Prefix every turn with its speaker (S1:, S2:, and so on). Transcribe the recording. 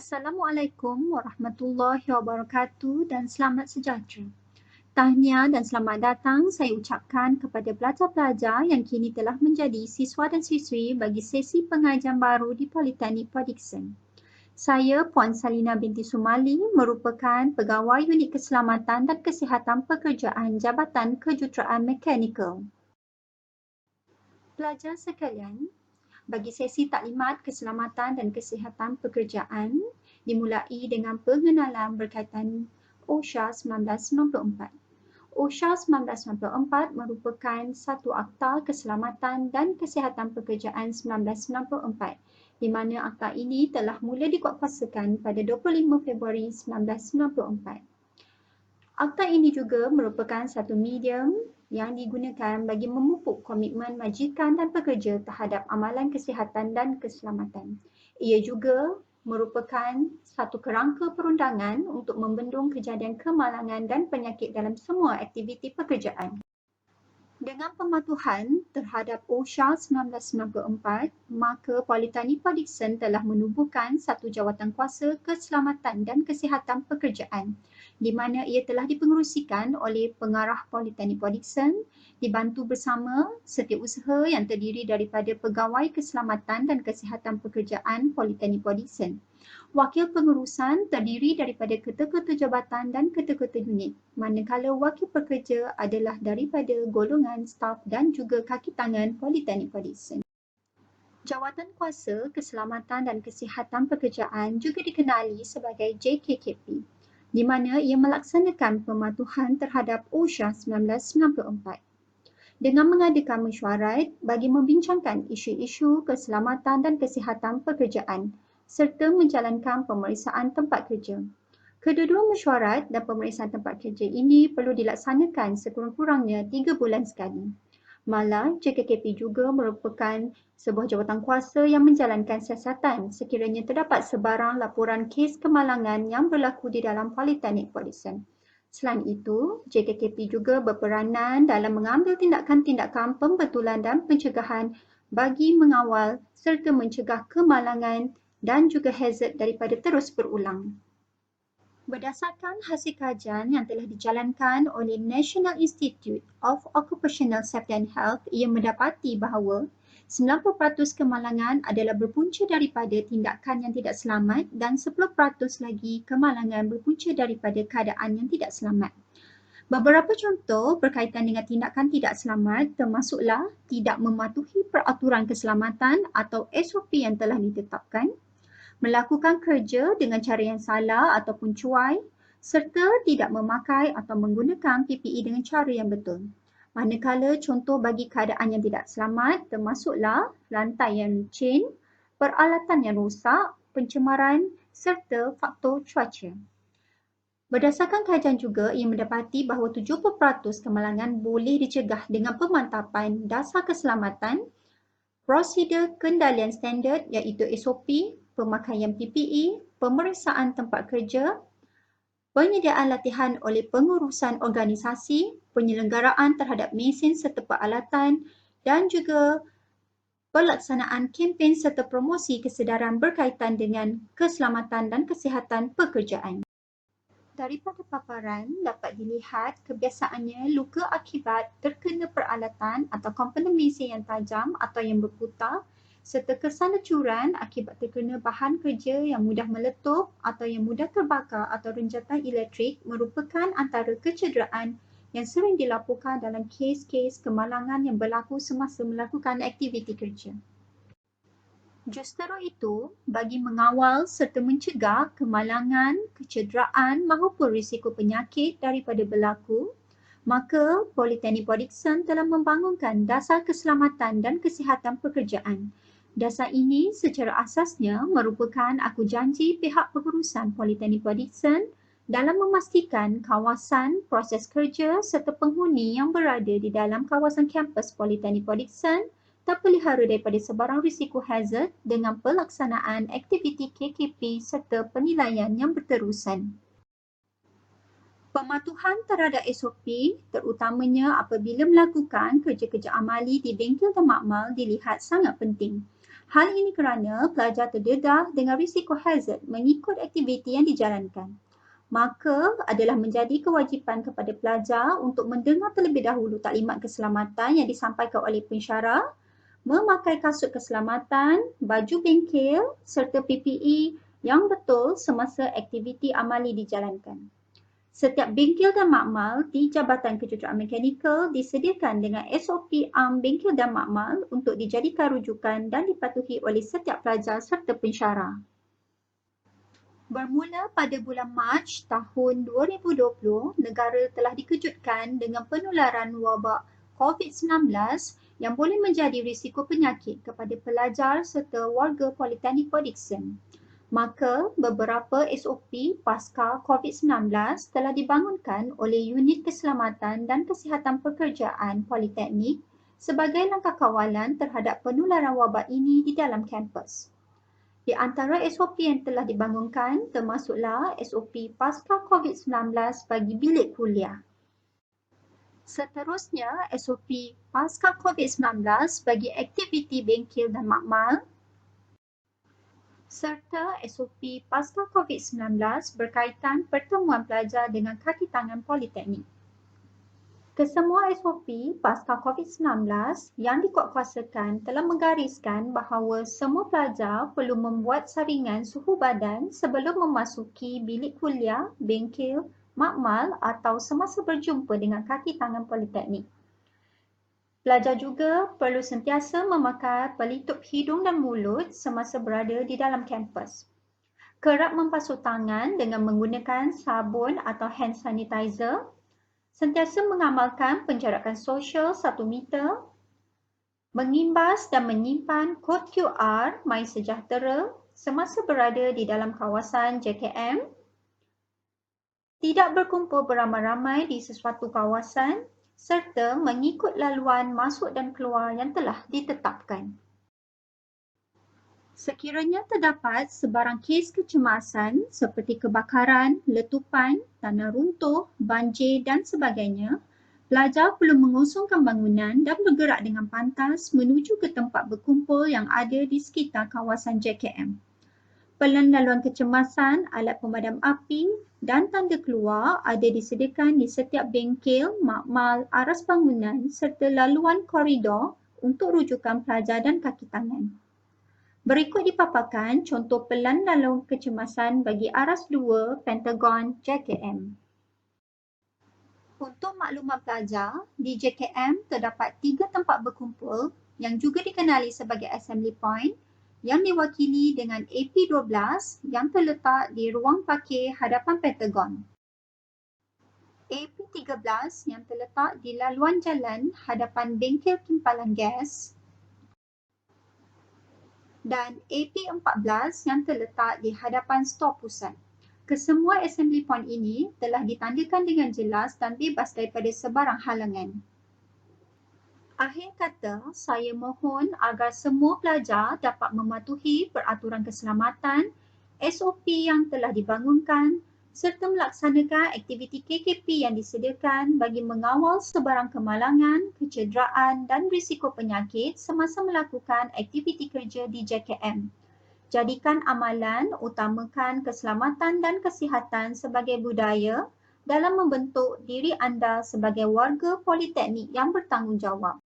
S1: Assalamualaikum warahmatullahi wabarakatuh dan selamat sejahtera. Tahniah dan selamat datang saya ucapkan kepada pelajar-pelajar yang kini telah menjadi siswa dan siswi bagi sesi pengajian baru di Politeknik Port Dickson. Saya Puan Salina binti Sumali merupakan Pegawai Unit Keselamatan dan Kesihatan Pekerjaan Jabatan Kejuruteraan Mekanikal. Pelajar sekalian, bagi sesi taklimat keselamatan dan kesihatan pekerjaan dimulai dengan pengenalan berkaitan OSHA 1994. OSHA 1994 merupakan satu Akta Keselamatan dan Kesihatan Pekerjaan 1994 di mana akta ini telah mula dikuatkuasakan pada 25 Februari 1994. Akta ini juga merupakan satu medium yang digunakan bagi memupuk komitmen majikan dan pekerja terhadap amalan kesihatan dan keselamatan. Ia juga merupakan satu kerangka perundangan untuk membendung kejadian kemalangan dan penyakit dalam semua aktiviti pekerjaan. Dengan pematuhan terhadap OSHA 1994, maka Politeknik Port Dickson telah menubuhkan satu jawatankuasa keselamatan dan kesihatan pekerjaan di mana ia telah dipengerusikan oleh pengarah Politeknik Port Dickson dibantu bersama setiausaha yang terdiri daripada Pegawai Keselamatan dan Kesihatan Pekerjaan Politeknik Port Dickson. Wakil pengurusan terdiri daripada ketua-ketua jabatan dan ketua-ketua unit, manakala wakil pekerja adalah daripada golongan staf dan juga kaki tangan Politeknik Port Dickson. Jawatankuasa Keselamatan dan Kesihatan Pekerjaan juga dikenali sebagai JKKP, di mana ia melaksanakan pematuhan terhadap OSHA 1994 dengan mengadakan mesyuarat bagi membincangkan isu-isu keselamatan dan kesihatan pekerjaan serta menjalankan pemeriksaan tempat kerja. Kedua-dua mesyuarat dan pemeriksaan tempat kerja ini perlu dilaksanakan sekurang-kurangnya 3 bulan sekali. Malah, JKKP juga merupakan sebuah jawatankuasa yang menjalankan siasatan sekiranya terdapat sebarang laporan kes kemalangan yang berlaku di dalam Politeknik Port Dickson. Selain itu, JKKP juga berperanan dalam mengambil tindakan-tindakan pembetulan dan pencegahan bagi mengawal serta mencegah kemalangan dan juga hazard daripada terus berulang. Berdasarkan hasil kajian yang telah dijalankan oleh National Institute of Occupational Safety and Health, ia mendapati bahawa 90% kemalangan adalah berpunca daripada tindakan yang tidak selamat dan 10% lagi kemalangan berpunca daripada keadaan yang tidak selamat. Beberapa contoh berkaitan dengan tindakan tidak selamat termasuklah tidak mematuhi peraturan keselamatan atau SOP yang telah ditetapkan, melakukan kerja dengan cara yang salah ataupun cuai, serta tidak memakai atau menggunakan PPE dengan cara yang betul. Manakala contoh bagi keadaan yang tidak selamat termasuklah lantai yang licin, peralatan yang rosak, pencemaran serta faktor cuaca. Berdasarkan kajian juga, ia mendapati bahawa 70% kemalangan boleh dicegah dengan pemantapan dasar keselamatan, prosedur kendalian standard iaitu SOP, pemakaian PPE, pemeriksaan tempat kerja, penyediaan latihan oleh pengurusan organisasi, penyelenggaraan terhadap mesin serta peralatan dan juga pelaksanaan kempen serta promosi kesedaran berkaitan dengan keselamatan dan kesihatan pekerjaan. Daripada paparan dapat dilihat kebiasaannya luka akibat terkena peralatan atau komponen mesin yang tajam atau yang berputar serta kesan lecuran akibat terkena bahan kerja yang mudah meletup atau yang mudah terbakar atau renjatan elektrik merupakan antara kecederaan yang sering dilaporkan dalam kes-kes kemalangan yang berlaku semasa melakukan aktiviti kerja. Justeru itu, bagi mengawal serta mencegah kemalangan, kecederaan maupun risiko penyakit daripada berlaku, maka Politeknik Port Dickson telah membangunkan dasar keselamatan dan kesihatan pekerjaan. Dasar ini secara asasnya merupakan aku janji pihak pengurusan Politeknik Port Dickson dalam memastikan kawasan, proses kerja serta penghuni yang berada di dalam kawasan kampus Politeknik Port Dickson terpelihara daripada sebarang risiko hazard dengan pelaksanaan aktiviti KKP serta penilaian yang berterusan. Pematuhan terhadap SOP terutamanya apabila melakukan kerja-kerja amali di bengkel dan makmal dilihat sangat penting. Hal ini kerana pelajar terdedah dengan risiko hazard mengikut aktiviti yang dijalankan. Maka adalah menjadi kewajipan kepada pelajar untuk mendengar terlebih dahulu taklimat keselamatan yang disampaikan oleh pensyarah, memakai kasut keselamatan, baju bengkel serta PPE yang betul semasa aktiviti amali dijalankan. Setiap bengkel dan makmal di Jabatan Kejuruteraan Mekanikal disediakan dengan SOP am bengkel dan makmal untuk dijadikan rujukan dan dipatuhi oleh setiap pelajar serta pensyarah. Bermula pada bulan Mac tahun 2020, negara telah dikejutkan dengan penularan wabak COVID-19 yang boleh menjadi risiko penyakit kepada pelajar serta warga Politeknik Port Dickson. Maka, beberapa SOP pasca COVID-19 telah dibangunkan oleh Unit Keselamatan dan Kesihatan Pekerjaan Politeknik sebagai langkah kawalan terhadap penularan wabak ini di dalam kampus. Di antara SOP yang telah dibangunkan termasuklah SOP pasca COVID-19 bagi bilik kuliah. Seterusnya, SOP pasca COVID-19 bagi aktiviti bengkel dan makmal serta SOP pasca COVID-19 berkaitan pertemuan pelajar dengan kaki tangan politeknik. Kesemua SOP pasca COVID-19 yang dikuatkuasakan telah menggariskan bahawa semua pelajar perlu membuat saringan suhu badan sebelum memasuki bilik kuliah, bengkel, makmal atau semasa berjumpa dengan kaki tangan politeknik. Pelajar juga perlu sentiasa memakai pelitup hidung dan mulut semasa berada di dalam kampus. Kerap membasuh tangan dengan menggunakan sabun atau hand sanitizer. Sentiasa mengamalkan penjarakan sosial 1 meter. Mengimbas dan menyimpan kod QR MySejahtera semasa berada di dalam kawasan JKM. Tidak berkumpul beramai-ramai di sesuatu kawasan serta mengikut laluan masuk dan keluar yang telah ditetapkan. Sekiranya terdapat sebarang kes kecemasan seperti kebakaran, letupan, tanah runtuh, banjir dan sebagainya, pelajar perlu mengosongkan bangunan dan bergerak dengan pantas menuju ke tempat berkumpul yang ada di sekitar kawasan JKM. Penlaluan kecemasan, alat pemadam api dan tanda keluar ada disediakan di setiap bengkel, makmal, aras bangunan serta laluan koridor untuk rujukan pelajar dan kaki tangan. Berikut dipaparkan contoh penlaluan kecemasan bagi aras 2 Pentagon JKM. Untuk maklumat pelajar, di JKM terdapat 3 tempat berkumpul yang juga dikenali sebagai Assembly Point yang diwakili dengan AP12 yang terletak di ruang parkir hadapan Pentagon. AP13 yang terletak di laluan jalan hadapan bengkel timpalan gas dan AP14 yang terletak di hadapan stor pusat. Kesemua assembly point ini telah ditandakan dengan jelas dan bebas daripada sebarang halangan. Akhir kata, saya mohon agar semua pelajar dapat mematuhi peraturan keselamatan, SOP yang telah dibangunkan serta melaksanakan aktiviti KKP yang disediakan bagi mengawal sebarang kemalangan, kecederaan dan risiko penyakit semasa melakukan aktiviti kerja di JKM. Jadikan amalan utamakan keselamatan dan kesihatan sebagai budaya dalam membentuk diri anda sebagai warga politeknik yang bertanggungjawab.